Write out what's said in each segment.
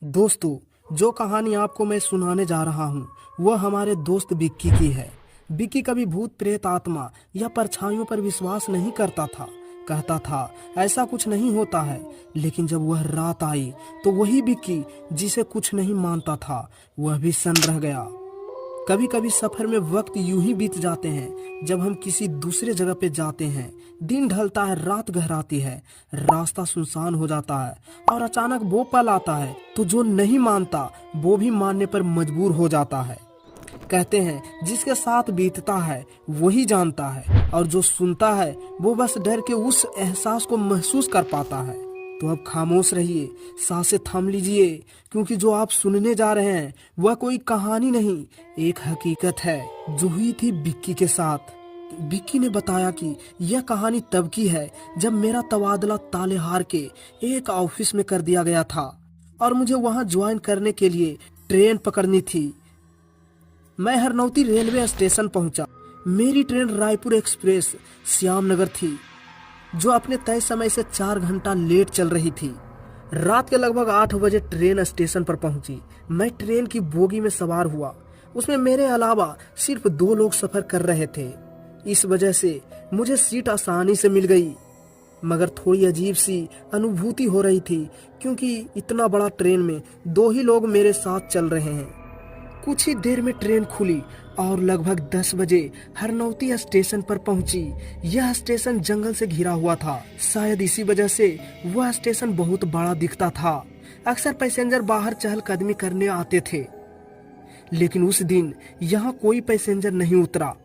दोस्तों, जो कहानी आपको मैं सुनाने जा रहा हूँ वह हमारे दोस्त बिक्की की है। बिक्की कभी भूत प्रेत आत्मा या परछाइयों पर विश्वास नहीं करता था। कहता था ऐसा कुछ नहीं होता है। लेकिन जब वह रात आई तो वही बिक्की जिसे कुछ नहीं मानता था वह भी सन्न रह गया। कभी कभी सफर में वक्त यूं ही बीत जाते हैं। जब हम किसी दूसरे जगह पे जाते हैं, दिन ढलता है, रात गहराती है, रास्ता सुनसान हो जाता है और अचानक वो पल आता है तो जो नहीं मानता वो भी मानने पर मजबूर हो जाता है। कहते हैं जिसके साथ बीतता है वही जानता है और जो सुनता है वो बस डर के उस एहसास को महसूस कर पाता है। तो अब खामोश रहिए, सांसें थाम लीजिए, क्योंकि जो आप सुनने जा रहे हैं वह कोई कहानी नहीं, एक हकीकत है जो हुई थी बिक्की के साथ। बिक्की ने बताया कि यह कहानी तब की है जब मेरा तबादला तालेहार के एक ऑफिस में कर दिया गया था और मुझे वहां ज्वाइन करने के लिए ट्रेन पकड़नी थी। मैं हरनौती रेलवे स्टेशन पहुंचा। मेरी ट्रेन रायपुर एक्सप्रेस श्यामनगर थी, जो अपने तय समय से 4 घंटा लेट चल रही थी। रात के लगभग 8 बजे ट्रेन स्टेशन पर पहुंची। मैं ट्रेन की बोगी में सवार हुआ। उसमें मेरे अलावा सिर्फ 2 लोग सफर कर रहे थे। इस वजह से मुझे सीट आसानी से मिल गई, मगर थोड़ी अजीब सी अनुभूति हो रही थी, क्योंकि इतना बड़ा ट्रेन में 2 ही लोग मेरे साथ चल रहे हैं। कुछ ही देर में ट्रेन खुली और लगभग 10 बजे हरनौती स्टेशन पर पहुंची। यह स्टेशन जंगल से घिरा हुआ था। शायद इसी वजह से वह स्टेशन बहुत बड़ा दिखता था। अक्सर पैसेंजर बाहर चहलकदमी करने आते थे, लेकिन उस दिन यहाँ कोई पैसेंजर नहीं उतरा।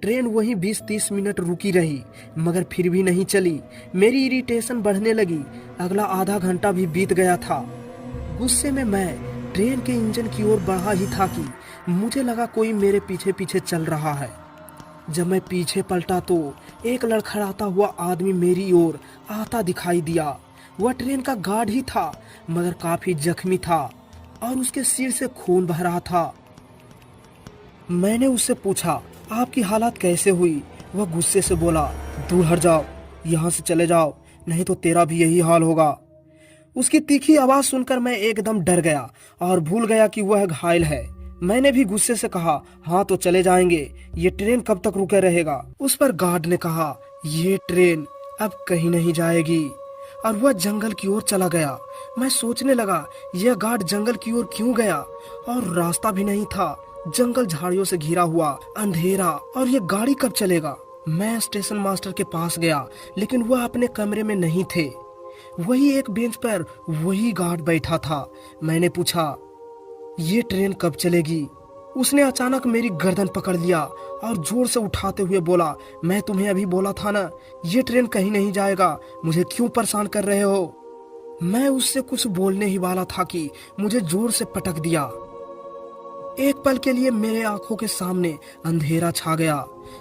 ट्रेन वहीं 20-30 मिनट रुकी रही, मगर फिर भी नहीं चली। मेरी इरिटेशन बढ़ने लगी। अगला आधा घंटा भी बीत गया था। गुस्से में मैं ट्रेन के इंजन की ओर बढ़ा ही था कि मुझे लगा कोई मेरे पीछे पीछे चल रहा है। जब मैं पीछे पलटा तो एक लड़खड़ाता हुआ आदमी मेरी ओर आता दिखाई दिया। वह ट्रेन का गार्ड ही था, मगर काफी जख्मी था और उसके सिर से खून बह रहा था। मैंने उससे पूछा, आपकी हालत कैसे हुई? वह गुस्से से बोला, दूर हट जाओ, यहाँ से चले जाओ, नहीं तो तेरा भी यही हाल होगा। उसकी तीखी आवाज सुनकर मैं एकदम डर गया और भूल गया कि वह घायल है। मैंने भी गुस्से से कहा, हाँ तो चले जाएंगे, ये ट्रेन कब तक रुके रहेगा? उस पर गार्ड ने कहा, ये ट्रेन अब कहीं नहीं जाएगी, और वह जंगल की ओर चला गया। मैं सोचने लगा, यह गार्ड जंगल की ओर क्यों गया? और रास्ता भी नहीं था, जंगल झाड़ियों से घिरा हुआ, अंधेरा, और ये गाड़ी कब चलेगा? मैं स्टेशन मास्टर के पास गया, लेकिन वह अपने कमरे में नहीं थे। वही एक बेंच पर वही गार्ड बैठा था। मैंने पूछा, ये ट्रेन कब चलेगी? उसने अचानक मेरी गर्दन पकड़ लिया और जोर से उठाते हुए बोला, मैं तुम्हें अभी बोला था ना, ये ट्रेन कहीं नहीं जाएगा, मुझे क्यों परेशान कर रहे हो? मैं उससे कुछ बोलने ही वाला था कि मुझे जोर से पटक दिया। एक पल के लिए मेरे आंखों के सामने अंधेरा छा गया।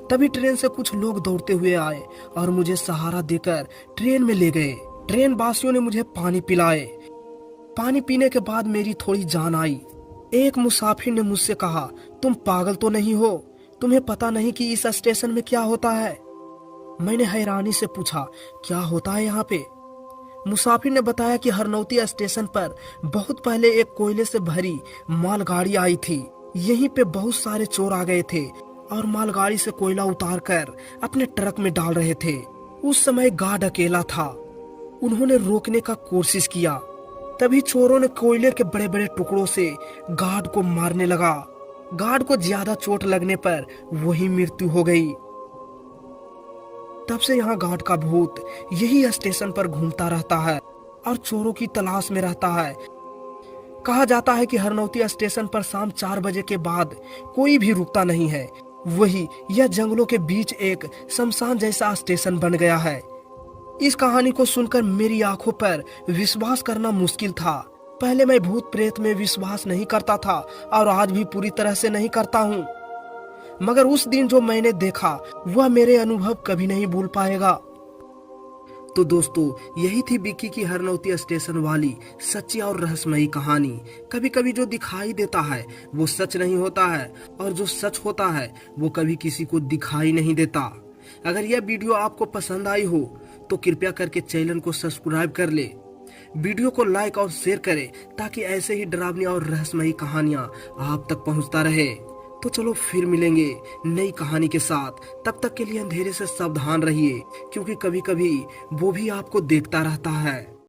तभी ट्रेन से कुछ लोग दौड़ते हुए आए और मुझे सहारा देकर ट्रेन में ले गए। ट्रेन वासियों ने मुझे पानी पिलाए। पानी पीने के बाद मेरी थोड़ी जान आई। एक मुसाफिर ने मुझसे कहा, तुम पागल तो नहीं हो? तुम्हें पता नहीं कि इस स्टेशन में क्या होता है? मैंने हैरानी से पूछा, क्या होता है यहाँ पे? मुसाफिर ने बताया कि हरनौती स्टेशन पर बहुत पहले एक कोयले से भरी मालगाड़ी आई थी। यहीं पे बहुत सारे चोर आ गए थे और मालगाड़ी से कोयला उतार कर अपने ट्रक में डाल रहे थे। उस समय गार्ड अकेला था। उन्होंने रोकने का कोशिश किया, तभी चोरों ने कोयले के बड़े बड़े टुकड़ों से गार्ड को मारने लगा। गार्ड को ज्यादा चोट लगने पर वही मृत्यु हो गई। तब से यहाँ गार्ड का भूत यही स्टेशन पर घूमता रहता है और चोरों की तलाश में रहता है। कहा जाता है कि हरनौती स्टेशन पर शाम 4 बजे के बाद कोई भी रुकता नहीं है। वही यह जंगलों के बीच एक शमशान जैसा स्टेशन बन गया है। इस कहानी को सुनकर मेरी आंखों पर विश्वास करना मुश्किल था। पहले मैं भूत प्रेत में विश्वास नहीं करता था और आज भी पूरी तरह से नहीं करता हूँ, मगर उस दिन जो मैंने देखा वह मेरे अनुभव कभी नहीं भूल पाएगा। तो दोस्तों, यही थी बिक्की की हरनौती स्टेशन वाली सच्ची और रहस्यमयी कहानी। कभी कभी जो दिखाई देता है वो सच नहीं होता है, और जो सच होता है वो कभी किसी को दिखाई नहीं देता। अगर यह वीडियो आपको पसंद आई हो तो कृपया करके चैनल को सब्सक्राइब कर ले। वीडियो को लाइक और शेयर करें ताकि ऐसे ही डरावनी और रहस्यमयी कहानियां आप तक पहुंचता रहे। तो चलो फिर मिलेंगे नई कहानी के साथ। तब तक के लिए अंधेरे से सावधान रहिए, क्योंकि कभी कभी वो भी आपको देखता रहता है।